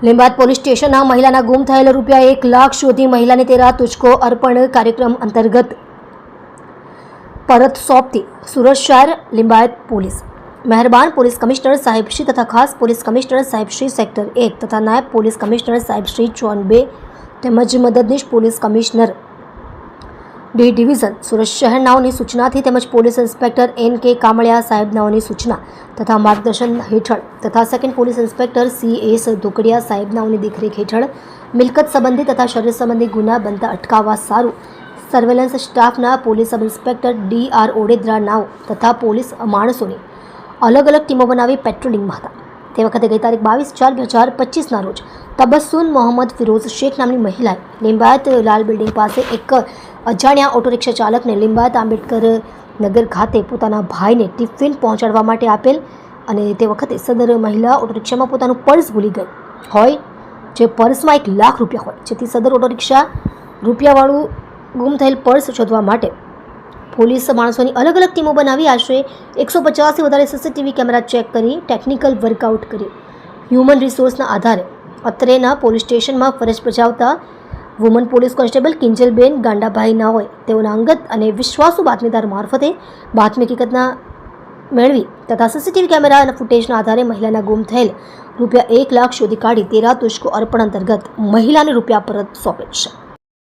લીંબાયત police સ્ટેશનના મહિલાના ગુમ થયેલ રૂપિયા 1 લાખ શોધી મહિલાને તેરા તુજકો અર્પણ કાર્યક્રમ અંતર્ગત પરત સોંપતી સુરત શહેર લીંબાયત પોલીસ મહેરબાન પોલીસ કમિશનર સાહેબશ્રી તથા ખાસ પોલીસ કમિશનર સાહેબશ્રી સેક્ટર 1 તથા નાયબ પોલીસ કમિશનર સાહેબશ્રી ઝોન 2 તેમજ મદદનીશ police commissioner D division Surat શહેરનાઓની સૂચનાથી તેમજ પોલીસ ઇન્સ્પેક્ટર NK કામળિયા સાહેબનાઓની સૂચના તથા માર્ગદર્શન હેઠળ તથા second police inspector CS Dhokadiya સાહેબનાઓની દેખરેખ હેઠળ મિલકત સંબંધી તથા શરીર સંબંધી ગુના બનતા અટકાવવા સારું સર્વેલન્સ સ્ટાફના police sub inspector DR Odedara નાઓ તથા પોલીસ માણસોની અલગ અલગ ટીમો બનાવી પેટ્રોલિંગમાં હતા. તે વખતે ગઈ તારીખ 22/4/2025ના રોજ તબસ્સુમ મોહમ્મદ ફિરોઝ શેખ નામની મહિલાએ લીંબાયત લાલ બિલ્ડિંગ પાસે એક અજાણ્યા ઓટો રિક્ષા ચાલકને લીંબાયત આંબેડકર નગર ખાતે પોતાના ભાઈને ટિફિન પહોંચાડવા માટે આપેલ અને તે વખતે સદર મહિલા ઓટો રિક્ષામાં પોતાનું પર્સ ભૂલી ગઈ હોય, જે પર્સમાં 1 લાખ રૂપિયા હોય, જેથી સદર ઓટો રિક્ષા રૂપિયાવાળું ગુમ થયેલ પર્સ શોધવા માટે પોલીસ માણસોની અલગ અલગ ટીમો બનાવી આશરે 150થી વધારે CCTV કેમેરા ચેક કરી ટેકનિકલ વર્કઆઉટ કરી હ્યુમન રિસોર્સના આધારે અત્રેના પોલીસ સ્ટેશનમાં ફરજ બજાવતા woman police constable Kinjalben Gandabhai ના હોય તેઓના અંગત અને વિશ્વાસુ બાતમીદાર મારફતે બાતમી હકીકતના મેળવી તથા CCTV કેમેરાના ફૂટેજના આધારે મહિલાના ગુમ થયેલ રૂપિયા 1 લાખ શોધી કાઢી તેરા તુજકો અર્પણ અંતર્ગત મહિલાને રૂપિયા પરત સોંપેલ છે.